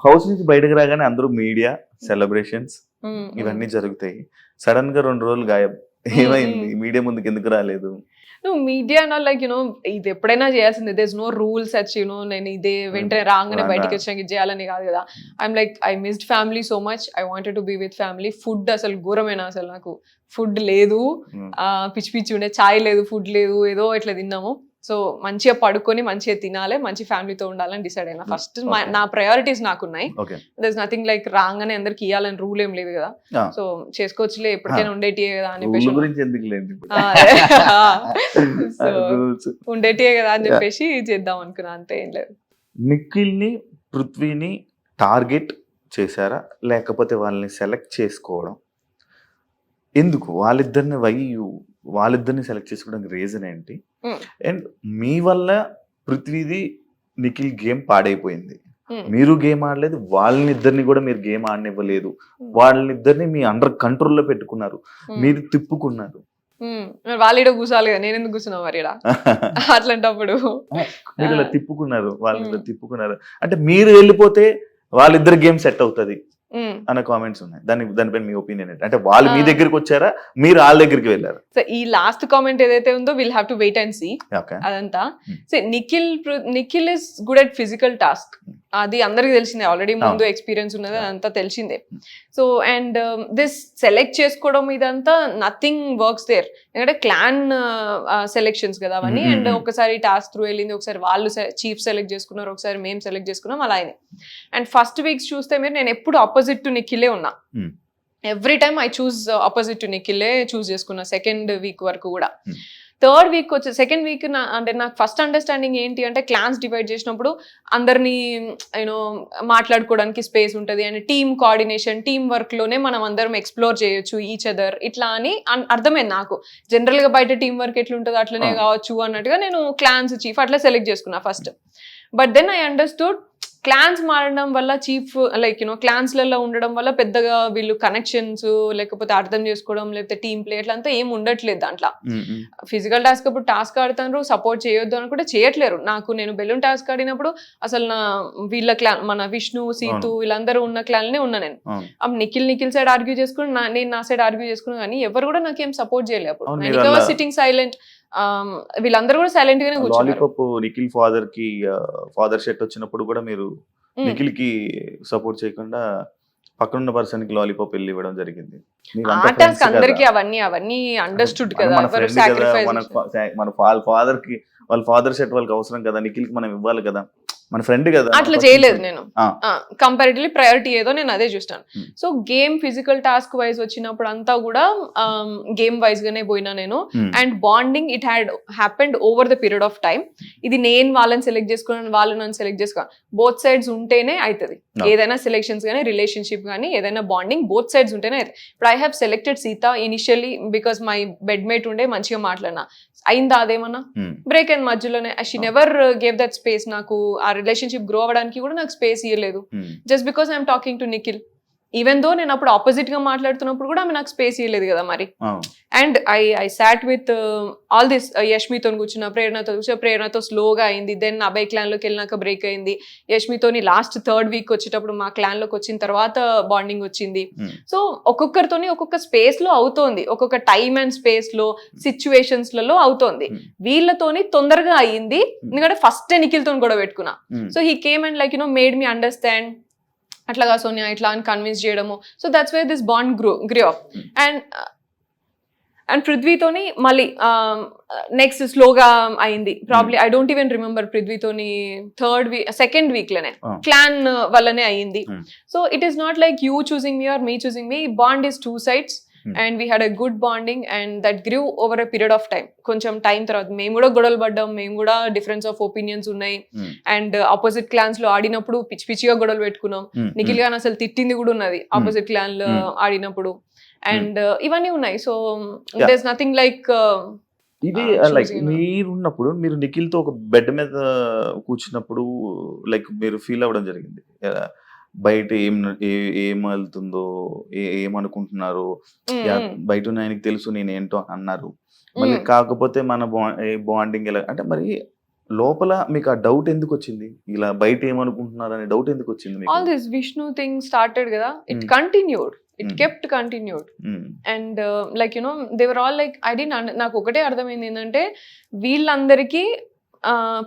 House నుంచి బయటకు రాగానే అందరూ మీడియా సెలబ్రేషన్స్ ఇవన్నీ జరుగుతాయి. సడన్ గా 2 రోజులు గాయబ్. ఏమైంది? మీడియా ముందుకు ఎందుకు రాలేదు? మీడియా లైక్ ఇది ఎప్పుడైనా చేయాల్సిందే. There is no rules such నేను ఇదే వెంటనే రాగానే బయటకి వచ్చాక ఇది చేయాలని కాదు కదా. I'm like I missed family so much. I wanted to be with family. Food అసలు ఘోరమైన, అసలు నాకు ఫుడ్ లేదు, పిచ్చి పిచ్చి ఉండే, చాయ్ లేదు, ఫుడ్ లేదు, ఏదో ఇట్లా తిన్నాము. సో మంచిగా పడుకొని మంచిగా తినాలి, మంచి ఫ్యామిలీతో ఉండాలని డిసైడ్ అయినా. ఫస్ట్ నా ప్రయారిటీస్ నాకున్నాయి. దర్ ఇస్ నథింగ్ లైక్ రాగానే అందరికి ఇవ్వాలని రూల్ ఏం లేదు కదా. సో చేసుకోవచ్చులే, ఎప్పటికైనా ఉండేటియే కదా అని ఉండేటియే కదా అని చెప్పేసి చేద్దాం అనుకున్నా, అంతే, ఏం లేదు. నిఖిల్ ని పృథ్వీని టార్గెట్ చేశారా, లేకపోతే వాళ్ళని సెలెక్ట్ చేసుకోవడం ఎందుకు? వాళ్ళిద్దరిని సెలెక్ట్ చేసుకోవడానికి రీజన్ ఏంటి? అండ్ మీ వల్ల పృథ్వీది నిఖిల్ గేమ్ పాడైపోయింది. మీరు గేమ్ ఆడలేదు, వాళ్ళనిద్దరిని కూడా మీరు గేమ్ ఆడనివ్వలేదు. వాళ్ళనిద్దరిని మీ అండర్ కంట్రోల్లో పెట్టుకున్నారు, మీరు తిప్పుకున్నారు. వాళ్ళ కూర్చోవాలి కదా, నేను ఎందుకు కూర్చున్నా మరి అట్లాంటప్పుడు? మీరు ఇలా తిప్పుకున్నారు, వాళ్ళని తిప్పుకున్నారు అంటే మీరు వెళ్ళిపోతే వాళ్ళిద్దరు గేమ్ సెట్ అవుతుంది అన్న కామెంట్స్ ఉన్నాయి. దానిపైన మీ ఒపీనియన్ ఏంటి? అంటే వాళ్ళు మీ దగ్గరికి వచ్చారా, మీరు వాళ్ళ దగ్గరికి వెళ్ళారు? సో ఈ లాస్ట్ కామెంట్ ఏదైతే ఉందో will have to wait and see అదంతా. So Nikhil is good at physical task, అది అందరికి తెలిసిందే, ఆల్రెడీ ముందు ఎక్స్పీరియన్స్ ఉన్నది, అదంతా తెలిసిందే. సో అండ్ దిస్ సెలెక్ట్ చేసుకోవడం ఇదంతా నథింగ్ వర్క్స్ దేర్, ఎందుకంటే క్లాన్ సెలెక్షన్స్ కదా అవన్నీ. అండ్ ఒకసారి టాస్క్ త్రూ వెళ్ళింది, ఒకసారి వాళ్ళు చీఫ్ సెలెక్ట్ చేసుకున్నారు, ఒకసారి మేము సెలెక్ట్ చేసుకున్నాం, అలా అయింది. అండ్ ఫస్ట్ వీక్స్ చూస్తే మీరు నేను ఎప్పుడు ఆపోజిట్ టు నిఖిలే ఉన్నా. Every time I choose opposite to నిఖిలే చూస్ చేసుకున్నా, సెకండ్ వీక్ వరకు కూడా. థర్డ్ వీక్ వచ్చి సెకండ్ వీక్ అంటే నాకు ఫస్ట్ అండర్స్టాండింగ్ ఏంటి అంటే, క్లాన్స్ డివైడ్ చేసినప్పుడు అందరినీ మాట్లాడుకోవడానికి స్పేస్ ఉంటుంది, and team coordination, team work లోనే మనం అందరం ఎక్స్ప్లోర్ చేయొచ్చు ఈచ్ అదర్, ఇట్లా అని అర్థమైంది నాకు. జనరల్ గా బయట టీమ్ వర్క్ ఎట్లుంటుందో అట్లనే కావచ్చు అన్నట్టుగా నేను క్లాన్స్ చీఫ్ అట్లా సెలెక్ట్ చేసుకున్నా first. But then I understood clans మారడం వల్ల, చీఫ్ లైక్ క్లాన్స్లలో ఉండడం వల్ల పెద్దగా వీళ్ళు కనెక్షన్స్ లేకపోతే అర్థం చేసుకోవడం లేకపోతే టీమ్ ప్లే అట్లంతా ఏం ఉండట్లేదు దాంట్లో. ఫిజికల్ టాస్క్ అప్పుడు టాస్క్ ఆడుతున్నారు, సపోర్ట్ చేయొద్దు అని కూడా చేయట్లేరు. నేను బెలూన్ టాస్క్ ఆడినప్పుడు అసలు వీళ్ళ క్లాన్, మన విష్ణు, సీతు, వీళ్ళందరూ ఉన్న క్లాన్నే ఉన్నా నేను. నిఖిల్ సైడ్ ఆర్గ్యూ చేసుకుని, నేను నా సైడ్ ఆర్గ్యూ చేసుకున్నా, కానీ ఎవరు కూడా నాకేం సపోర్ట్ చేయలేదు అప్పుడు. నేను సిట్టింగ్ సైలెంట్, వీళ్ళందరూ కూడా సైలెంట్ గానే కూర్చున్నారు. నిఖిల్ ఫాదర్ షర్ట్ వచ్చినప్పుడు కూడా మీరు నిఖిల్ కి సపోర్ట్ చేయకుండా పక్కనున్న పర్సన్ కి లాలీపాప్ వెళ్ళి ఇవ్వడం జరిగింది. అందరికి అవన్నీ అండర్స్టూడ్ కదా, మన వాళ్ళ ఫాదర్ షర్ట్ వాళ్ళకి అవసరం కదా, నిఖిల్ కి మనం ఇవ్వాలి కదా, మన ఫ్రెండ్ కదా. అట్లా చేయలేదు నేను. కంపారిటివ్లీ ప్రయారిటీ ఏదో నేను అదే చూస్తాను. So game physical task wise వచ్చినప్పుడు అంతా కూడా గేమ్ వైజ్ గానే పోయినా నేను. And bonding it happened over the period of time. ఇది నేను వాళ్ళని సెలెక్ట్ చేసుకున్నాను, వాళ్ళు నన్ను సెలెక్ట్ చేసుకోవాలి, బోత్ సైడ్స్ ఉంటేనే అవుతుంది. ఏదైనా సెలెక్షన్స్ కానీ, రిలేషన్షిప్ కానీ, ఏదైనా బాండింగ్ బోత్ సైడ్స్ ఉంటేనే అవుతుంది. ఇప్పుడు I have selected Sita initially because my bedmate ఉండే, మంచిగా మాట్లాడినా. అయిందా అదేమన్నా? బ్రేక్ అయిన మధ్యలోనే. She never gave that space. నాకు ఆ రిలేషన్షిప్ గ్రో అవ్వడానికి కూడా నాకు స్పేస్ ఇవ్వలేదు, just because I'm talking to Nikhil. Even though నేను అప్పుడు ఆపోజిట్ గా మాట్లాడుతున్నప్పుడు కూడా ఆమె నాకు స్పేస్ ఇవ్వలేదు కదా మరి. And I sat with all this, యష్మితో కూర్చున్న, ప్రేరణతో స్లోగా అయింది. దెన్ అభయ్ క్లాన్ లోకి వెళ్ళినాక బ్రేక్ అయింది. యష్మితోని లాస్ట్ థర్డ్ వీక్ వచ్చేటప్పుడు మా క్లాన్ లోకి వచ్చిన తర్వాత బాండింగ్ వచ్చింది. సో ఒక్కొక్కరితోని ఒక్కొక్క స్పేస్ లో అవుతోంది, ఒక్కొక్క టైమ్ అండ్ స్పేస్ లో, సిచ్యువేషన్స్ లలో అవుతోంది. వీళ్ళతోని తొందరగా అయ్యింది, ఎందుకంటే ఫస్ట్ నిఖిల్తో కూడా పెట్టుకున్నా. So he came and like made me understand, అట్లాగా సోనియా ఇట్లా అని కన్విన్స్ చేయడము. So that's way this bond grow up. And పృథ్వీతోని మళ్ళీ నెక్స్ట్ స్లోగా అయింది. Probably I don't even remember పృథ్వీతోని సెకండ్ వీక్ లోనే క్లాన్ వల్లనే అయ్యింది. So it is not like you choosing me or me choosing me, bond is two sides. And we had a good bonding and that grew over a period of time. కొంచెం time తర్వాత మేము కూడా గొడవలు పడ్డాం, మేము కూడా difference of opinions ఉన్నాయి. And opposite clans లో ఆడినప్పుడు పిచ్చి పిచ్చిగా గొడవలు పెట్టుకున్నాం. నిఖిల్ గాని అసలు తిట్టింది కూడా ఉన్నది ఆపోజిట్ క్లాన్ లో ఆడినప్పుడు. అండ్ ఇవన్నీ ఉన్నాయి. So there is nothing like ఇది లైక్ మీరున్నప్పుడు, మీరు నిఖిల్ తో ఒక బెడ్ మీద కూర్చున్నప్పుడు లైక్ మీరు ఫీల్ అవ్వడం జరిగింది, బయట ఏం వెళ్తుందో, ఏమనుకుంటున్నారో బయట ఆయనకి తెలుసు నేను ఏంటో అన్నారు. మళ్ళీ కాకపోతే మన బాండింగ్ ఎలా అంటే, మరి లోపల మీకు ఆ డౌట్ ఎందుకు వచ్చింది? ఇలా బయట ఏమనుకుంటున్నారు అనే డౌట్ ఎందుకు వచ్చింది మీకు? All this Vishnu thing started కదా, it continued, it kept continued. And like you know they were all like I did నాకు ఒకటే అర్థమైంది ఏంటంటే వీళ్ళందరికీ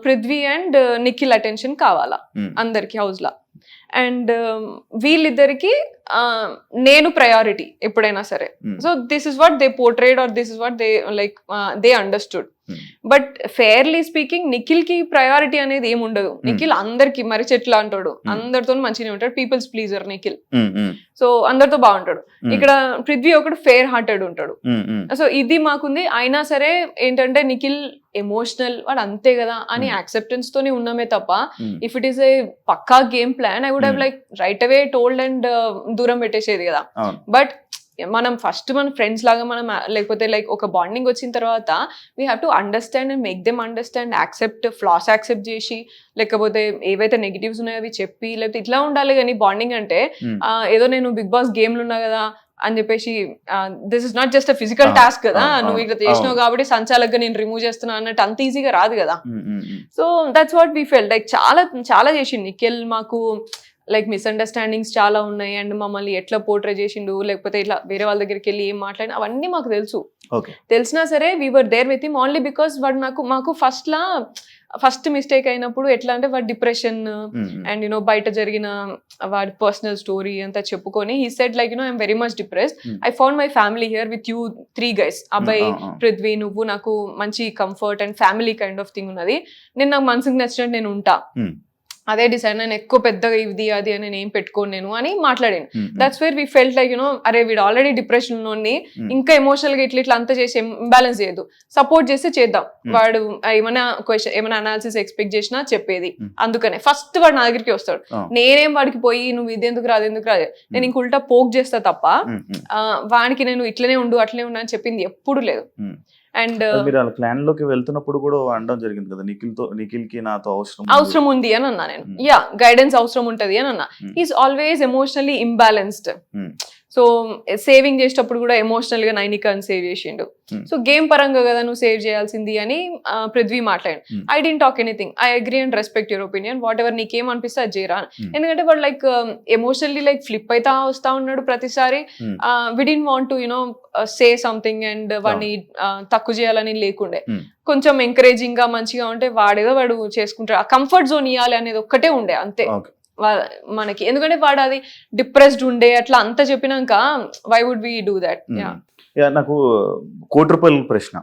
పృథ్వీ అండ్ నిఖిల్ అటెన్షన్ కావాలా అందరికి హౌస్ లా. అండ్ వీళ్ళిద్దరికి నేను ప్రయారిటీ ఎప్పుడైనా సరే. So this is what they portrayed or this is what they like they understood. But fairly speaking Nikhil కి ప్రయారిటీ అనేది ఏమి ఉండదు. నిఖిల్ అందరికి మరి చెట్లు అంటాడు, అందరితో మంచిగా ఉంటాడు, పీపుల్స్ ప్లీజర్ నిఖిల్. సో అందరితో బాగుంటాడు. ఇక్కడ పృథ్వీ ఒకడు ఫేర్ హార్టెడ్ ఉంటాడు. సో ఇది మాకుంది. అయినా సరే ఏంటంటే నిఖిల్ ఎమోషనల్ వాడు అంతే కదా అని యాక్సెప్టెన్స్ తోనే ఉన్నామే తప్ప ఇఫ్ ఇట్ ఈస్ ఏ పక్కా game plan I would have like right away told and దూరం పెట్టేసేది కదా. బట్ మనం ఫస్ట్ మన ఫ్రెండ్స్ లాగా మనం లేకపోతే లైక్ ఒక బాండింగ్ వచ్చిన తర్వాత we have to understand and make them understand, accept floss accept చేసి, లేకపోతే ఏవైతే నెగిటివ్స్ ఉన్నాయో అవి చెప్పి, లేకపోతే ఇట్లా ఉండాలి. కానీ బాండింగ్ అంటే ఏదో నేను బిగ్ బాస్ గేమ్లు ఉన్నా కదా అని చెప్పేసి this is not just a physical task కదా, నువ్వు ఇట్లా చేసినావు కాబట్టి సంచాలకుగా నేను రిమూవ్ చేస్తున్నా అన్నట్టు అంత ఈజీగా రాదు కదా. So that's what we felt. Like చాలా చాలా చేసిండు నిఖిల్. మాకు లైక్ మిస్అండర్స్టాండింగ్స్ చాలా ఉన్నాయి అండ్ మమ్మల్ని ఎట్లా పోర్ట్రే చేసిండు, లేకపోతే ఇట్లా వేరే వాళ్ళ దగ్గరికి వెళ్ళి ఏం మాట్లాడిన అవన్నీ మాకు తెలుసు. తెలిసినా సరే we were there with him only because వాడు మాకు ఫస్ట్ మిస్టేక్ అయినప్పుడు ఎట్లా అంటే వాడి డిప్రెషన్ అండ్ యునో బయట జరిగిన వాడి పర్సనల్ స్టోరీ అంతా చెప్పుకొని he said like you know I'm very much depressed, I found my family here with you 3 guys, అబ్బాయి పృథ్వీ నువ్వు, నాకు మంచి comfort and family kind of thing ఉన్నది, నేను నాకు మనసుకు నచ్చినట్టు నేను ఉంటా, అదే డిసైడ్, నేను ఎక్కువ పెద్దగా ఇది అది అని నేను ఏం పెట్టుకోను నేను అని మాట్లాడాను. That's where we felt like you know అరే వీడు ఆల్రెడీ డిప్రెషన్ ఉన్నోడిని ఇంకా ఎమోషనల్ గా ఇట్లా అంతా చేసి ఇంబ్యాలెన్స్ చేయదు, సపోర్ట్ చేస్తే చేద్దాం, వాడు ఏమైనా క్వశ్చన్ ఏమైనా అనాలిసిస్ ఎక్స్పెక్ట్ చేసినా చెప్పేది. అందుకనే ఫస్ట్ వాడు నా దగ్గరికి వస్తాడు. నేనేం వాడికి పోయి నువ్వు ఇది ఎందుకు రాదు ఎందుకు రాదు, నేను ఇంక ఉల్టా పోక్ చేస్తా తప్ప వానికి నేను ఇట్లనే ఉండు అట్లనే ఉండు అని చెప్పింది ఎప్పుడు లేదు. అండ్ మీరు అలా ప్లాన్ లోకి వెళ్తున్నప్పుడు కూడా అనడం జరిగింది కదా, నిఖిల్ కి నాతో అవసరం ఉంది అని అన్నా నేను. యా గైడెన్స్ అవసరం ఉంటది అని అన్నా. Is always emotionally imbalanced. So saving చేసేటప్పుడు కూడా ఎమోషనల్ గా నైనికాని సేవ్ చేసిండు. సో గేమ్ పరంగా కదా నువ్వు సేవ్ చేయాల్సింది అని పృథ్వీ మాట్లాడాడు. I dent talk anything, I agree and respect your opinion, what ever నీకేం అనిపిస్తే అది చేయరా. ఎందుకంటే వాడు లైక్ ఎమోషనల్లీ లైక్ ఫ్లిప్ అయితే వస్తా ఉన్నాడు ప్రతిసారి. We didn't want to you know say something and వాడిని తక్కువ చేయాలని లేకుండే, కొంచెం ఎంకరేజింగ్ గా మంచిగా ఉంటే వాడేదో వాడు చేసుకుంటాడు. ఆ కంఫర్ట్ జోన్ ఇవ్వాలి అనేది ఒక్కటే ఉండే అంతే మనకి. ఎందుకంటే వాడు అది డిప్రెస్డ్ ఉండే అట్లా అంతా చెప్పినాక why would we do that. నాకు కోటి రూపాయల ప్రశ్న,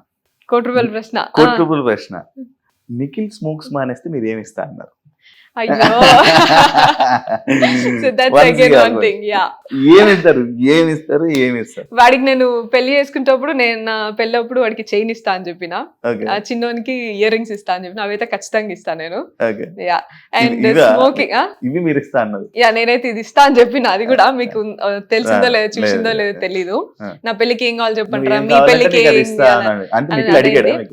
నిఖిల్ స్మోక్స్ మానేస్తే మీరు ఏమి ఇస్తా అన్నారు? అయ్యో so that's again one thing. Yeah ఏమిస్తారు వాడికి నేను పెళ్లి చేసుకుంటప్పుడు నేను నా పెళ్ళప్పుడు వాడికి చైన్ ఇస్తా అని చెప్పిన, చిన్నోనికి ఇయర్ రింగ్స్ ఇస్తా అని చెప్పిన, అవైతే ఖచ్చితంగా ఇస్తా నేను. యా అండ్ స్మోకింగ్ ఇవి మీరు ఇస్తా అన్నది. యా నేనైతే ఇది ఇస్తా అని చెప్పిన. అది కూడా మీకు తెలిసిందో లేదో చూసిందో లేదో తెలీదు. నా పెళ్లికి ఏం కావాలి చెప్పంటారా, మీ పెళ్లికి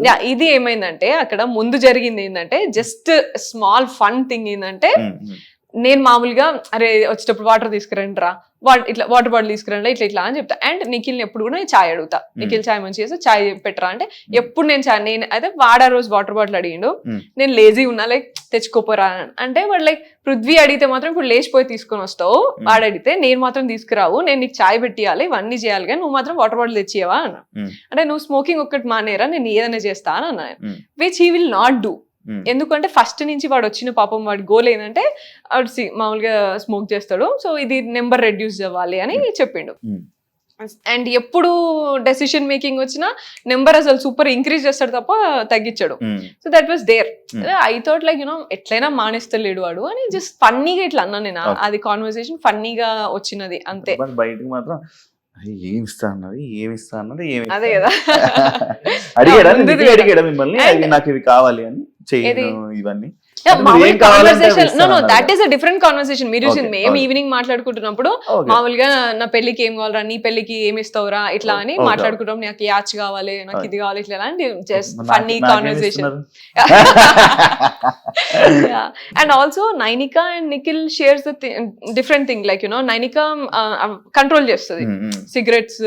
యా ఇది ఏమైందంటే అక్కడ ముందు జరిగింది ఏంటంటే జస్ట్ స్మాల్ ఫన్ థింగ్ ఏంటంటే నేను మామూలుగా అరే వచ్చేటప్పుడు వాటర్ తీసుకురండి రా, ఇట్లా వాటర్ బాటిల్ తీసుకురండి ఇట్లా అని చెప్తా. అండ్ నిఖిల్ని ఎప్పుడు కూడా నేను చాయ్ అడుగుతా, నిఖిల్ చాయ్ మంచి చేస్తే చాయ్ పెట్టరా అంటే ఎప్పుడు నేను చాయ్, నేను అయితే వాడా రోజు వాటర్ బాటిల్ అడిగిండు, నేను లేజీ ఉన్నా లైక్ తెచ్చుకోపోరా అంటే వాడు లైక్ పృథ్వీ అడిగితే మాత్రం ఇప్పుడు లేచిపోయి తీసుకొని వస్తావు, వాడు అడిగితే నేను మాత్రం తీసుకురావు, నేను నీకు చాయ్ పెట్టియాలి ఇవన్నీ చేయాలి కానీ నువ్వు మాత్రం వాటర్ బాటిల్ తెచ్చియవా అన్న. అంటే నువ్వు స్మోకింగ్ ఒక్కటి మానేరా నేను ఏదైనా చేస్తా అని అన్నా, which he will not do. ఎందుకంటే ఫస్ట్ నుంచి వాడు వచ్చిన పాపం వాడి గోల్ ఏంటంటే వాడు మామూలుగా స్మోక్ చేస్తాడు, సో ఇది నెంబర్ రెడ్యూస్ అవ్వాలి అని చెప్పిండు. అండ్ ఎప్పుడు డెసిషన్ మేకింగ్ వచ్చినా నెంబర్ అసలు సూపర్ ఇంక్రీజ్ చేస్తాడు తప్ప తగ్గించాడు. So that was there. I thought like you know ఎట్లయినా మానేస్తలేడు వాడు అని జస్ట్ ఫన్నీగా ఇట్లా అన్నా నేను. అది కాన్వర్సేషన్ ఫన్నీగా వచ్చినది అంతే. బయటకు మాత్రం ఏమిస్తా అన్నది అదే కదా అడిగాడా మిమ్మల్ని నాకు ఇవి కావాలి అని చేయను ఇవన్నీ మామూలు conversation that is a different conversation. మీరు చూసింది మేము ఈవినింగ్ మాట్లాడుకుంటున్నప్పుడు మామూలుగా నా పెళ్లికి ఏం కావాలరా, నీ పెళ్లికి ఏమి ఇస్తావురా ఇట్లా అని మాట్లాడుకుంటాం. నాకు యాచ్ కావాలి, నాకు ఇది కావాలి, ఇట్లా just funny conversation. And also Nainika and Nikhil shares different thing. Like Nainika control చేస్తుంది సిగరెట్స్,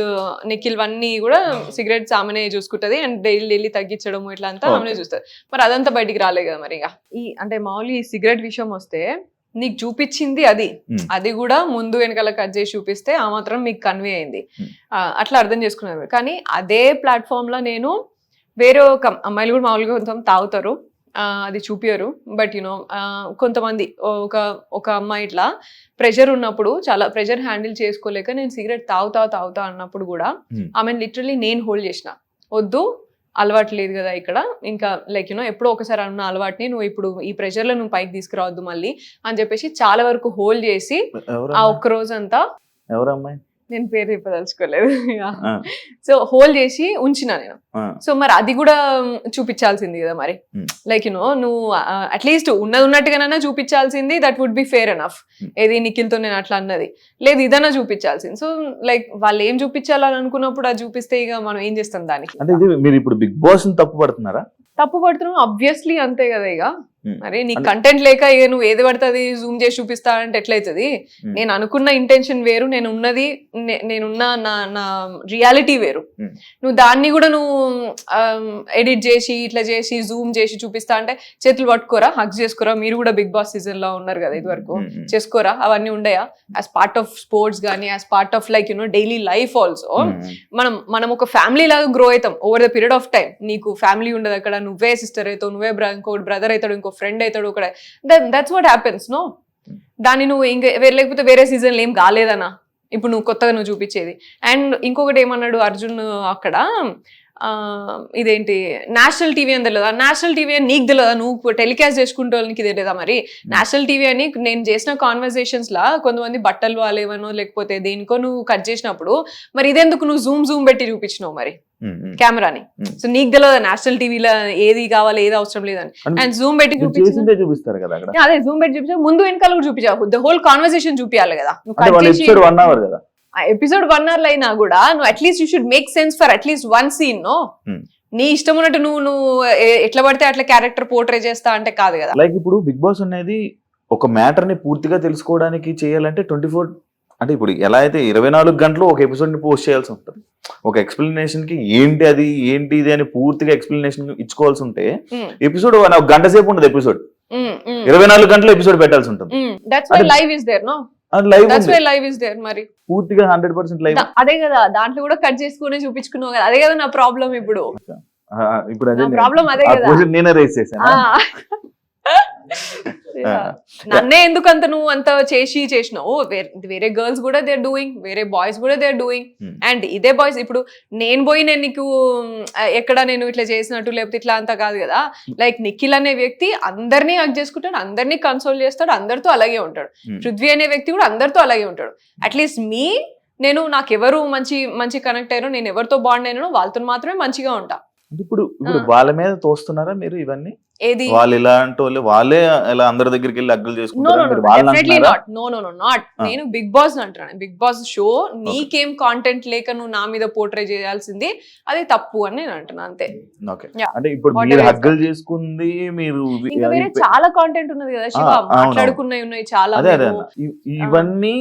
నిఖిల్ అన్ని కూడా సిగరెట్స్ ఆమెనే చూసుకుంటది అండ్ డైలీ తగ్గించడం ఇట్లా అంతా ఆమెనే చూస్తుంది. మరి అదంతా బయటికి రాలే కదా మరి. ఇక అంటే మామూలు ఈ సిగరెట్ విషయం వస్తే నీకు చూపించింది అది కూడా ముందు వెనకాల కట్ చేసి చూపిస్తే ఆ మాత్రం మీకు కన్వే అయింది, అట్లా అర్థం చేసుకున్నారు. కానీ అదే ప్లాట్ఫామ్ లో నేను వేరే ఒక అమ్మాయిలు కూడా మామూలుగా కొంచెం తాగుతారు, అది చూపియరు. బట్ కొంతమంది ఒక అమ్మాయి ఇట్లా ప్రెషర్ ఉన్నప్పుడు, చాలా ప్రెషర్ హ్యాండిల్ చేసుకోలేక నేను సిగరెట్ తాగుతా అన్నప్పుడు కూడా ఆమెను లిటరలీ నేను హోల్డ్ చేసిన. వద్దు, అలవాటు లేదు కదా ఇక్కడ, ఇంకా లైక్ ఎప్పుడో ఒకసారి అన్న అలవాటుని నువ్వు ఇప్పుడు ఈ ప్రెషర్ లో నువ్వు పైకి తీసుకురావద్దు మళ్ళీ అని చెప్పేసి చాలా వరకు హోల్డ్ చేసి ఆ ఒక్క రోజంతా, ఎవరమ్మాయి నేను పేరు చెప్పదలుచుకోలేదు, సో హోల్డ్ చేసి ఉంచిన నేను. సో మరి అది కూడా చూపించాల్సింది కదా మరి. లైక్ నువ్వు అట్లీస్ట్ ఉన్నట్టుగానైనా చూపించాల్సింది. That would be fair enough. ఏది నిఖిల్తో నేను అట్లా అన్నది లేదు, ఇదన్నా చూపించాల్సింది. సో లైక్ వాళ్ళు ఏం చూపించాలని అనుకున్నప్పుడు అది చూపిస్తే ఇక మనం ఏం చేస్తాం దానికి. అంటే మీరు ఇప్పుడు బిగ్ బాస్ తప్పు పడుతున్నారా? తప్పు పడుతున్నావు ఆబ్వియస్లీ, అంతే కదా. ఇక మరి నీ కంటెంట్ లేక ఇక నువ్వు ఏది పడుతుంది జూమ్ చేసి చూపిస్తా అంటే ఎట్లయితుంది? నేను అనుకున్న ఇంటెన్షన్ వేరు, నేనున్న నా రియాలిటీ వేరు. నువ్వు దాన్ని కూడా నువ్వు ఎడిట్ చేసి ఇట్లా చేసి జూమ్ చేసి చూపిస్తా అంటే చేతులు పట్టుకోరా, హక్ చేసుకోరా? మీరు కూడా బిగ్ బాస్ సీజన్ లో ఉన్నారు కదా ఇది వరకు, చేసుకోరా? అవన్నీ ఉండయా? యాజ్ పార్ట్ ఆఫ్ స్పోర్ట్స్ కానీ as part of like daily life also మనం ఒక ఫ్యామిలీ లాగా గ్రో అవుతాం over the period of time. నీకు ఫ్యామిలీ ఉండదు అక్కడ, నువ్వే సిస్టర్ అవుతావు, నువ్వే ఇంకో బ్రదర్ అవుతాడు, ఇంకో ఫ్రెండ్ అవుతాడు ఒక. That's what happens. నో, దాన్ని నువ్వు ఇంకా లేకపోతే వేరే సీజన్లో ఏం కాలేదనా ఇప్పుడు నువ్వు కొత్తగా నువ్వు చూపించేది. అండ్ ఇంకొకటి ఏమన్నాడు అర్జున్ అక్కడ, ఇదేంటి నేషనల్ టీవీ అని తెలియదా? నేషనల్ టీవీ అని నీకు తెలియదా? నువ్వు టెలికాస్ట్ చేసుకుంటే నీకు తెలియదా? మరి నేషనల్ టీవీ అని నేను చేసిన కాన్వర్సేషన్స్ లా కొంతమంది బట్టలు వాళ్ళేవనో లేకపోతే దేనికో నువ్వు కట్ చేసినప్పుడు మరి ఇదెందుకు నువ్వు జూమ్ పెట్టి చూపించినావు మరి కెమెరాని? సో నీకు తెలియదా నేషనల్ టీవీలో ఏది కావాలి ఏది అవసరం లేదని? అండ్ జూమ్ పెట్టి చూపిస్తారు కదా. అదే జూమ్ పెట్టి చూపించా, ముందు వెనకాల కూడా చూపించావు, ద హోల్ కాన్వర్సేషన్ చూపించాలి కదా. ఎపిసోడ్ 1 hour అయినా కూడా నువ్వు at least you should make sense for at least one scene. No, నీ ఇష్టం ఉన్నట్టు నువ్వు ఎట్లా పడితే అట్లా క్యారెక్టర్ పోర్ట్రే చేస్తా అంటే కాదు కదా. లైక్ ఇప్పుడు బిగ్ బాస్ అనేది ఒక మ్యాటర్ ని పూర్తిగా తెలుసుకోవడానికి చేయాలంటే 24 అంటే ఇప్పుడు ఎలా అయితే 24 గంటలు ఒక ఎపిసోడ్ ని పోస్ట్ చేయాల్సి ఉంటుంది. ఒక ఎక్స్ప్లెనేషన్ కి ఏంటి ఇది అని పూర్తిగా ఎక్స్ప్లెనేషన్ ఇచ్చుకోవాల్సి ఉంటే ఎపిసోడ్ ఒక గంట సేపు ఉండదు. ఎపిసోడ్ 24 గంటలు ఎపిసోడ్ పెట్టాల్సి ఉంటుంది. మరి పూర్తిగా 100% లైవ్. అదే కదా, దాంట్లో కూడా కట్ చేసుకుని చూపించుకున్నావు కదా. అదే కదా నా ప్రాబ్లం ఇప్పుడు. ప్రాబ్లం అదే కదా, నేనే రేస్ చేశాను. నన్నే ఎందుకు అంత నువ్వు అంత చేసినావు? వేరే గర్ల్స్ కూడా దే ఆర్ డూయింగ్, వేరే బాయ్స్ కూడా దే ఆర్ డూయింగ్. అండ్ ఇదే బాయ్స్ ఇప్పుడు నేను పోయి నేను నీకు ఎక్కడ నేను ఇట్లా చేసినట్టు లేకపోతే ఇట్లా అంతా కాదు కదా. లైక్ నిఖిల్ అనే వ్యక్తి అందరినీ హక్ చేసుకుంటాడు, అందరినీ కన్సోల్ చేస్తాడు, అందరితో అలాగే ఉంటాడు. పృథ్వీ అనే వ్యక్తి కూడా అందరితో అలాగే ఉంటాడు. అట్లీస్ట్ నాకు ఎవరు మంచి కనెక్ట్ అయ్యారో, నేను ఎవరితో బాండ్ అయినానో వాళ్ళతో మాత్రమే మంచిగా ఉంటా. ఇప్పుడు వాళ్ళ మీద తోస్తున్నారా మీరు ఇవన్నీ? ఏది వాళ్ళు ఇలాంటి వాళ్ళే ఇలా అందరి దగ్గరికి వెళ్ళి అగ్గులు చేసుకుంటారు? నేను బిగ్ బాస్ అంటున్నాను. బిగ్ బాస్ షో నీకేం కాంటెంట్ లేక నువ్వు నా మీద పోర్ట్రే చేయాల్సింది అది తప్పు అని నేను అంటున్నా, అంతే. అంటే ఇప్పుడు మీరు హగ్గులు చేసుకుంది, మీరు ఇంకా వేరే చాలా కాంటెంట్ ఉన్నది కదా శివ, మాట్లాడుకున్నవి ఉన్నాయి చాలా. ఇవన్నీ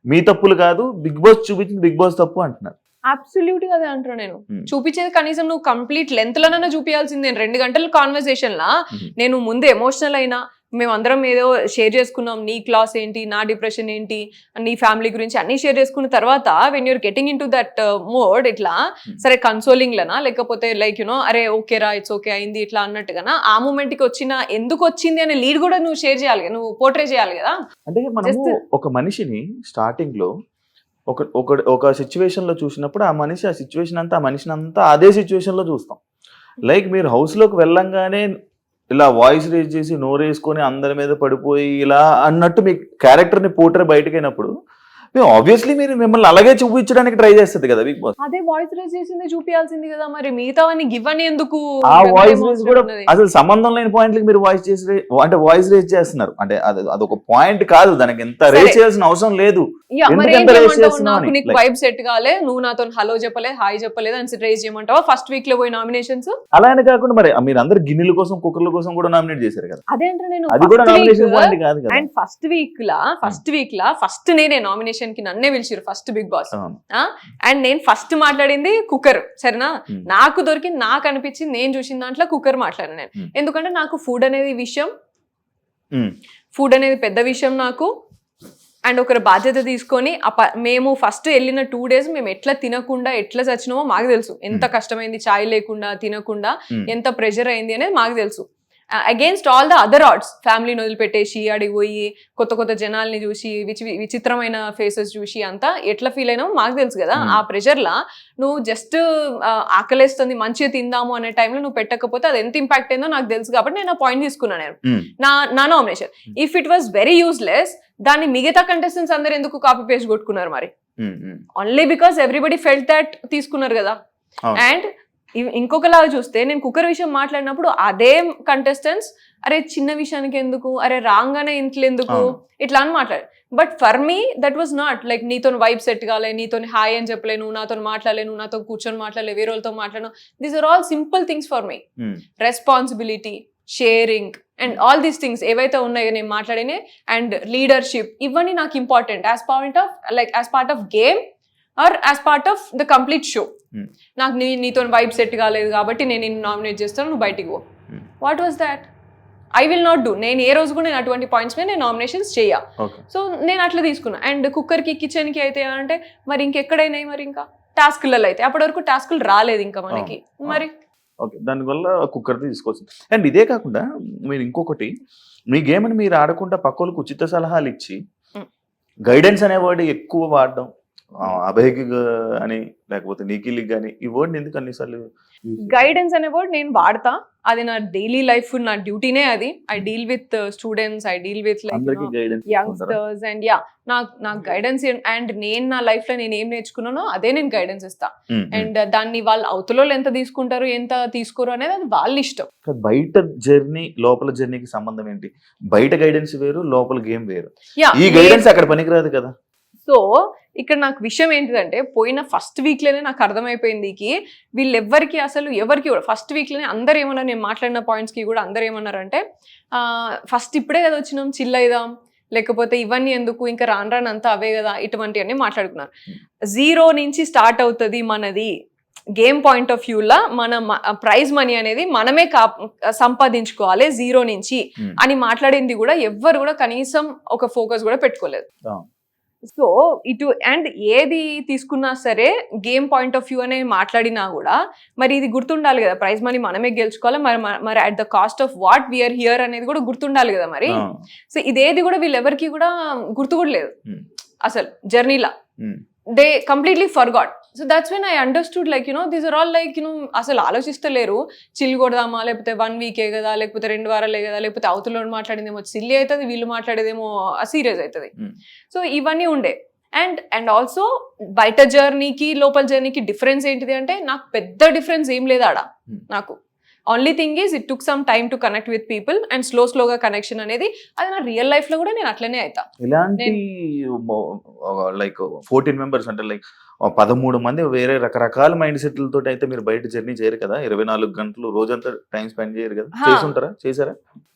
మీ తప్పులు కాదు, బిగ్ బాస్ చూపించింది బిగ్ బాస్ తప్పు అంటున్నారు. అబ్సల్యూట్ గా అదే అంటున్నా నేను. చూపించేది కనీసం నువ్వు కంప్లీట్ లెంత్ లోనైనా చూపించాల్సిందే. 2 గంటల కాన్వర్సేషన్ లా నేను ముందు ఎమోషనల్ అయినా, మేమందరం ఏదో షేర్ చేసుకున్నాం, నీ క్లాస్ ఏంటి, నా డిప్రెషన్ ఏంటి, నీ ఫ్యామిలీ గురించి అన్ని షేర్ చేసుకున్న తర్వాత when you're getting in to that mode, ఇట్లా సరే కన్సోలింగ్ లనా లేకపోతే లైక్ అరే ఓకే రా ఇట్స్ ఓకే అయింది ఇట్లా అన్నట్టుగా ఆ మూమెంట్ కి వచ్చిన ఎందుకు వచ్చింది అనే లీడ్ కూడా నువ్వు షేర్ చేయాలి, నువ్వు పోర్ట్రే చేయాలి కదా. అంటే మనము ఒక మనిషిని స్టార్టింగ్ లో ఒక సిచ్యువేషన్ లో చూసినప్పుడు ఆ సిచ్యువేషన్ అంతా ఆ మనిషిని అంతా అదే సిచ్యువేషన్ లో చూస్తాం. లైక్ మీరు హౌస్ లోకి వెళ్ళంగానే ఇలా వాయిస్ రేజ్ చేసి నోరేసుకొని అందరి మీద పడిపోయి ఇలా అన్నట్టు మీ క్యారెక్టర్ ని పోర్ట్రే బయటకైనప్పుడు ఆబ్వియస్లీ మీరు మిమ్మల్ని అలాగే చూపించడానికి ట్రై చేస్తుంది కదా బిగ్ బాస్. అదే వాయిస్ రేస్ చేసింది చూపించాల్సింది కదా, మరి మిగతావన్నీ గివ్ అని ఎందుకు? ఆ వాయిస్ రేస్ కూడా అసలు సంబంధం లేని పాయింట్లకి మీరు వాయిస్ చేసి అంటే వాయిస్ రేస్ చేస్తున్నారు అంటే అదొక పాయింట్ కాదు, దానికి ఎంత రేస్ చేయాల్సిన అవసరం లేదు. నాకు నీకు వైబ్ సెట్ కాలే, నువ్వు నాతో హలో చెప్పలేదు, హాయ్ చెప్పలేదు అని రేస్ చేయమంటావా? ఫస్ట్ వీక్ లో పోయి నామినేషన్స్ అలా అని కాకుండా మరి మీరు అందరు గిన్నెల కోసం కుక్కర్ల కోసం కూడా నామినేట్ చేశారు కదా, అదే అంటే నేను అది కూడా నామినేషన్ పాయింట్ కాదు కదా. And first week law first నేనే నామినేషన్ కి నన్నే పిలిచారు ఫస్ట్ బిగ్ బాస్. అండ్ నేను ఫస్ట్ మాట్లాడింది కుక్కర్, సరేనా? నాకు దొరికింది, నాకు అనిపించింది, నేను చూసిన దాంట్లో కుక్కర్ మాట్లాడాను నేను. ఎందుకంటే నాకు ఫుడ్ అనేది విషయం, ఫుడ్ అనేది పెద్ద విషయం నాకు. అండ్ ఒకరి బాధ్యత తీసుకొని మేము ఫస్ట్ వెళ్ళిన 2 days మేము ఎట్లా తినకుండా ఎట్లా చచ్చినామో మాకు తెలుసు. ఎంత కష్టమైంది చాయ్ లేకుండా తినకుండా, ఎంత ప్రెషర్ అయింది అనేది మాకు తెలుసు. అగేన్స్ట్ ఆల్ ద అదర్ ఆర్డ్స్, ఫ్యామిలీని వదిలిపెట్టేసి అడిగి పోయి కొత్త కొత్త జనాల్ని చూసి విచిత్రమైన ఫేసెస్ చూసి అంతా ఎట్లా ఫీల్ అయినామో మాకు తెలుసు కదా. ఆ ప్రెషర్లా నువ్వు జస్ట్ ఆకలేస్తుంది మంచిగా తిందాము అనే టైంలో నువ్వు పెట్టకపోతే అది ఎంత ఇంపాక్ట్ అయిందో నాకు తెలుసు. కాబట్టి నేను ఆ పాయింట్ తీసుకున్నాను నేను నా nomination. If it was very useless, దాన్ని మిగతా కంటెస్టెంట్స్ అందరు ఎందుకు కాపీ పేస్ట్ కొట్టుకున్నారు మరి? Only because everybody felt that తీసుకున్నారు కదా. అండ్ ఇంకొకలాగా చూస్తే నేను కుక్కర్ విషయం మాట్లాడినప్పుడు అదే కంటెస్టెంట్స్ అరే చిన్న విషయానికి ఎందుకు, అరే రాగానే ఇంట్లో ఎందుకు, ఇట్లా అని మాట్లాడారు. But for me that was not like నీతో వైబ్ సెట్ కాలే, నీతో హాయ్ అని చెప్పలేను, నాతో మాట్లాడలేను, నాతో కూర్చొని మాట్లాడలే, వేరే వాళ్ళతో మాట్లాడను. These are all simple things for me. Responsibility, sharing and all these things ఏవైతే ఉన్నాయో నేను మాట్లాడినే, అండ్ లీడర్షిప్, ఇవన్నీ నాకు important as part of game or as part of the complete show. నాకు నీతో వైబ్ సెట్ కాలేదు కాబట్టి నేను నిన్ను నామినేట్ చేస్తాను, నువ్వు బయటికి పో. What was that? I will not do. నేను ఏ రోజు కూడా నేను అటువంటి పాయింట్స్ మీద నేను నామినేషన్స్ చేయ. సో నేను అట్లా తీసుకున్నా. అండ్ కుక్కర్కి కిచెన్కి అయితే అంటే మరి ఇంకెక్కడైనాయి, మరి ఇంకా టాస్క్లలో అయితే అప్పటి వరకు టాస్క్లు రాలేదు ఇంకా మనకి. మరి ఓకే, దానివల్ల కుక్కర్ తీసుకోవచ్చు. అండ్ ఇదే కాకుండా మీరు ఇంకొకటి, మీ గేమ్ అని మీరు ఆడకుండా పక్కలకు ఉచిత సలహాలు ఇచ్చి గైడెన్స్ అనే వర్డ్ ఎక్కువ వాడడం, అభయకి అని లేకపోతే నిఖిల్కి కానీ, ఈ వర్డ్ ఎందుకు అన్నిసార్లు? గైడెన్స్ అనే వర్డ్ నేను వాడతా, అది నా డైలీ లైఫ్, నా డ్యూటీనే అది. I deal with students, I deal with youngsters and నాకు గైడెన్స్. అండ్ నేను నా లైఫ్ లో నేను ఏం నేర్చుకున్నానో అదే నేను గైడెన్స్ ఇస్తా. అండ్ దాన్ని వాళ్ళు అవతల ఎంత తీసుకుంటారు ఎంత తీసుకోరు అనేది అది వాళ్ళ ఇష్టం. బయట జర్నీ లోపల జర్నీకి సంబంధం ఏంటి? బయట గైడెన్స్ వేరు, లోపల గేమ్ వేరు. ఈ గైడెన్స్ అక్కడ పనికిరాదు కదా. సో ఇక్కడ నాకు విషయం ఏంటిదంటే, పోయిన ఫస్ట్ వీక్లోనే నాకు అర్థమైపోయింది వీళ్ళెవ్వరికి అసలు ఎవరికి కూడా ఫస్ట్ వీక్లోనే అందరు ఏమన్నారు, నేను మాట్లాడిన పాయింట్స్కి కూడా అందరు ఏమన్నారంటే, ఫస్ట్ ఇప్పుడే కదా వచ్చినాం, చిల్ అయిదాం, లేకపోతే ఇవన్నీ ఎందుకు, ఇంకా రాను అంతా అవే కదా, ఇటువంటివన్నీ మాట్లాడుకున్నారు. 0 నుంచి స్టార్ట్ అవుతుంది మనది గేమ్ పాయింట్ ఆఫ్ వ్యూలా. మన ప్రైజ్ మనీ అనేది మనమే సంపాదించుకోవాలి 0 నుంచి అని మాట్లాడింది కూడా ఎవ్వరు కూడా కనీసం ఒక ఫోకస్ కూడా పెట్టుకోలేదు. సో ఇటు అండ్ ఏది తీసుకున్నా సరే గేమ్ పాయింట్ ఆఫ్ వ్యూ అనే మాట్లాడినా కూడా మరి ఇది గుర్తుండాలి కదా, ప్రైజ్ మనీ మనమే గెలుచుకోవాలి, మరి at the cost of what we're here అనేది కూడా గుర్తుండాలి కదా మరి. సో ఇదేది కూడా వీళ్ళెవరికి కూడా గుర్తు కూడా లేదు అసలు జర్నీలా. They completely forgot. So that's when I understood like these are all like అసలు ఆలోచిస్తలేరు, చిల్ కొడదామా, లేకపోతే 1 వీకే కదా, లేకపోతే 2 వారాలే కదా, లేకపోతే అవతల మాట్లాడిందేమో సిల్లీ అవుతుంది, వీళ్ళు మాట్లాడేదేమో సీరియస్ అవుతుంది. సో ఇవన్నీ ఉండే. అండ్ ఆల్సో బయట జర్నీకి లోపల జర్నీకి డిఫరెన్స్ ఏంటిది అంటే, నాకు పెద్ద డిఫరెన్స్ ఏం లేదు ఆడ. నాకు only thing is it took some time to connect with people and స్లోగా కనెక్షన్ అనేది అది నా రియల్ లైఫ్ లో కూడా నేను అట్లనే అవుతా. ఇలాంటి లైక్ 14 members అంటే లైక్ 13 మంది వేరే రకరకాల మైండ్ సెట్లతో అయితే మీరు బయట జర్నీ చేయరు కదా, 24 గంటలు రోజంతా టైం స్పెండ్ చేయరు కదా. చేసారా?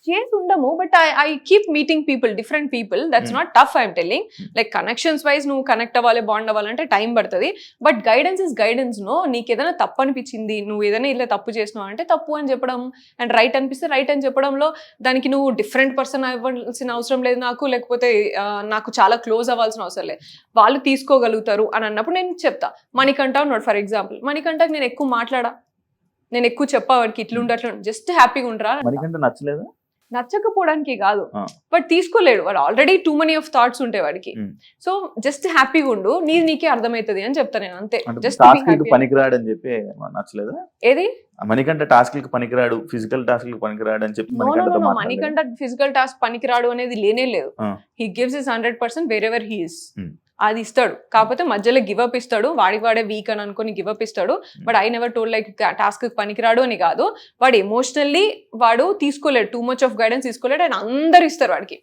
చేసి ఉండము, but I keep meeting people, different people. That's not tough, I'm telling. Like connections wise నువ్వు కనెక్ట్ అవ్వాలి, బాండ్ అవ్వాలంటే టైం పడుతుంది. But guidance is guidance. నీకు ఏదైనా తప్పు అనిపించింది, నువ్వు ఏదైనా ఇలా తప్పు చేసినావు అంటే తప్పు అని చెప్పడం, అండ్ రైట్ అనిపిస్తే రైట్ అని చెప్పడంలో దానికి నువ్వు డిఫరెంట్ పర్సన్ అవ్వాల్సిన అవసరం లేదు నాకు, లేకపోతే నాకు చాలా క్లోజ్ అవ్వాల్సిన అవసరం లేదు. వాళ్ళు తీసుకోగలుగుతారు అని అన్నప్పుడు నేను చెప్తా. మణికంఠ ఉన్నాడు ఫర్ ఎగ్జాంపుల్, మణికంఠకి నేను ఎక్కువ మాట్లాడా, నేను ఎక్కువ చెప్పా వాడికి ఇట్లుండి అట్లా జస్ట్ హ్యాపీగా ఉండరా. మణికంఠ నచ్చలేదా? నచ్చకపోవడానికి కాదు, బట్ తీసుకోలేడు వాడు, already two money of thoughts ఉంటాయి వాడికి. సో జస్ట్ హ్యాపీగా ఉండు, నీకే అర్థమవుతుంది అని చెప్తా నేను, అంతే. జస్ట్ పనికిరాడు అని చెప్పి నచ్చలేదా? ఏది మణికంఠ టాస్క్ పనికిరాడు, ఫిజికల్ టాస్క్ పనికిరాడు అని చెప్పి మణికంఠ ఫిజికల్ టాస్క్ పనికిరాడు అనేది లేనే లేదు. He gives his 100% wear ever he is. అది ఇస్తాడు, కాకపోతే మధ్యలో గివప్ ఇస్తాడు, వాడే వీక్ అని అనుకుని గివప్ ఇస్తాడు. But I never told like task పనికిరాడు అని కాదు, వాడు ఎమోషనల్లీ వాడు తీసుకోలేడు, టూ మచ్ ఆఫ్ గైడెన్స్ తీసుకోలేడు, అండ్ అందరు ఇస్తారు వాడికి.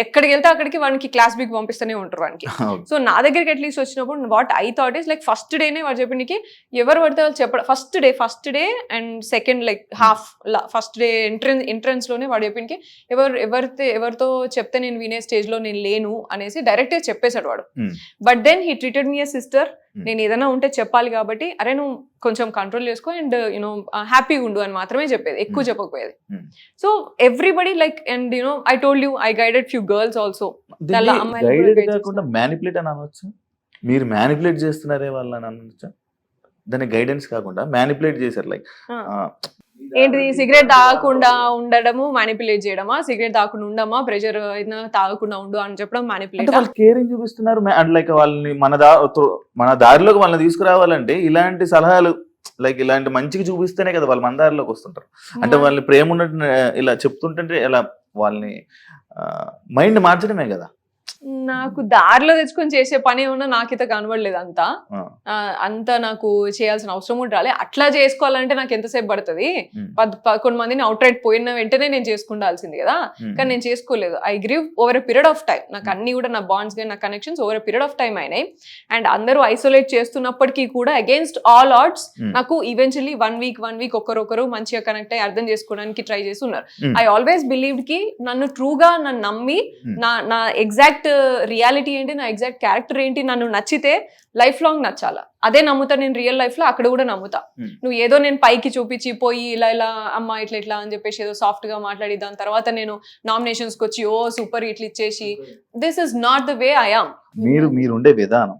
ఎక్కడికి వెళ్తే అక్కడికి వాడికి క్లాస్ బిగ్ పంపిస్తూనే ఉంటారు వాడికి. సో నా దగ్గరికి అట్లీస్ట్ వచ్చినప్పుడు what I thought is like first డేనే వాడు చెప్పడానికి ఎవరు పడితే వాళ్ళు చెప్పడం, first day and second like half first day entrance లోనే వాడు చెప్పడానికి ఎవరితో చెప్తే నేను వినే స్టేజ్ లో నేను లేను అనేసి డైరెక్ట్ గా చెప్పేశాడు వాడు. But then he treated me a sister. నేను ఏదైనా ఉంటే చెప్పాలి కాబట్టి అరే నువ్వు కొంచెం కంట్రోల్ చేసుకో అండ్ యూనో హ్యాపీగా ఉండు అని మాత్రమే చెప్పేది, ఎక్కువ చెప్పకపోయేది. So everybody like and you know I told you I guided few girls also. Manipulate అని అనొచ్చు, మీరు మ్యానిపులేట్ చేస్తున్నారే వాళ్ళని అనొచ్చా? దాన్ని గైడెన్స్ కాకుండా మ్యానిపులేట్ చేశారు లైక్ ఏంటిది, సిగరెట్ తాగకుండా ఉండడము మ్యానిపులేట్ చేయడమా, సిగరెట్ తాగకుండా ఉండమా, ప్రెషర్ తాగకుండా ఉండు అని చెప్పడం మ్యానిపులేట్. వాళ్ళు కేరింగ్ చూపిస్తున్నారు అండ్ లైక్ వాళ్ళని మన దారిలోకి వాళ్ళని తీసుకురావాలంటే ఇలాంటి సలహాలు లైక్ ఇలాంటి మంచిగా చూపిస్తేనే కదా వాళ్ళు మన దారిలోకి వస్తుంటారు. అంటే వాళ్ళని ప్రేమ ఉన్నట్టు ఇలా చెప్తుంటే ఇలా వాళ్ళని మైండ్ మార్చడమే కదా. నాకు దారిలో తెచ్చుకొని చేసే పని ఏమన్నా నాకైతే కనబడలేదు అంత నాకు చేయాల్సిన అవసరం కూడా రాలే. అట్లా చేసుకోవాలంటే నాకు ఎంతసేపు పడుతుంది, 11 మందిని అవుట్ రైట్ పోయిన వెంటనే నేను చేసుకుండాల్సింది కదా, కానీ నేను చేసుకోలేదు. I grieve over a period of time. నాకు అన్ని కూడా నా బాండ్స్ కానీ నా connections over a period of time అయినాయి. అండ్ అందరూ ఐసోలేట్ చేస్తున్నప్పటికీ కూడా అగేన్స్ట్ ఆల్ ఆడ్స్ నాకు ఈవెన్చువల్లీ వన్ వీక్ ఒకరొకరు మంచిగా కనెక్ట్ అయ్యి అర్థం చేసుకోవడానికి ట్రై చేసి ఉన్నారు. ఐ ఆల్వేస్ బిలీవ్డ్ కి నన్ను ట్రూగా నన్ను నమ్మి నా ఎగ్జాక్ట్ రియాలిటీ ఏంటి, నా ఎగ్జాక్ట్ క్యారెక్టర్ ఏంటి, నన్ను నచ్చితే లైఫ్ లాంగ్ నచ్చాలా, అదే నమ్ముతా నేను రియల్ లైఫ్ లో, అక్కడ కూడా నమ్ముతా. నువ్వు ఏదో నేను పైకి చూపించి పోయి ఇలా అమ్మ ఇట్లా అని చెప్పేసి ఏదో సాఫ్ట్ గా మాట్లాడి దాని తర్వాత నేను నామినేషన్స్ కి వచ్చి ఓ సూపర్ ఇట్లా ఇచ్చేసి, this is not the way I am. మీరు ఉండే విధానం,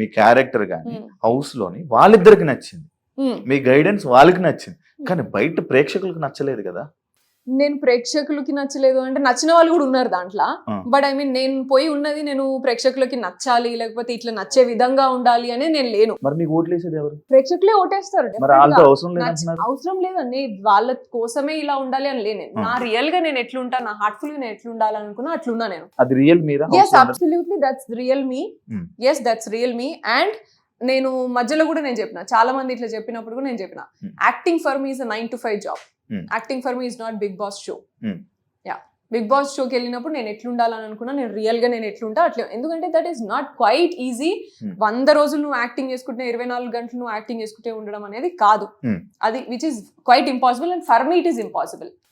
మీ క్యారెక్టర్ గానీ హౌస్ లోని వాళ్ళిద్దరికి నచ్చింది, మీ గైడెన్స్ వాళ్ళకి నచ్చింది, కానీ బయట ప్రేక్షకులకు నచ్చలేదు కదా. నేను ప్రేక్షకులకి నచ్చలేదు అంటే నచ్చిన వాళ్ళు కూడా ఉన్నారు దాంట్లో. బట్ ఐ మీన్ నేను పోయి ఉన్నది నేను ప్రేక్షకులకి నచ్చాలి లేకపోతే ఇట్లా నచ్చే విధంగా ఉండాలి అని నేను లేను. మరి మీకు ఓట్లేసేది ఎవరు? ప్రేక్షకులే ఓటేస్తారు. అవసరం లేదండి, వాళ్ళ కోసమే ఇలా ఉండాలి అని లేను. నా రియల్ గా నేను ఎట్లుంటా, నా హార్ట్ఫుల్ గా నేను ఎట్లుండాలి అనుకున్నా అట్లున్నా నేను. అది real Meera? yes absolutely that's real me. yes that's real me. and నేను మధ్యలో కూడా నేను చెప్పిన, చాలా మంది ఇట్లా చెప్పినప్పుడు కూడా నేను చెప్పిన, acting for me is a 9 to 5 job. Acting for me is not Bigg Boss show. Yeah, Bigg Boss షోకి వెళ్ళినప్పుడు నేను ఎట్లుండాలని అనుకున్నా, నేను రియల్ గా నేను ఎట్లుంటా అట్లా. ఎందుకంటే that is not quiet easy. 100 రోజులు నువ్వు యాక్టింగ్ చేసుకుంటే 24 గంటలు నువ్వు యాక్టింగ్ చేసుకుంటే ఉండడం అనేది కాదు, అది which is quite impossible. And for me it is impossible.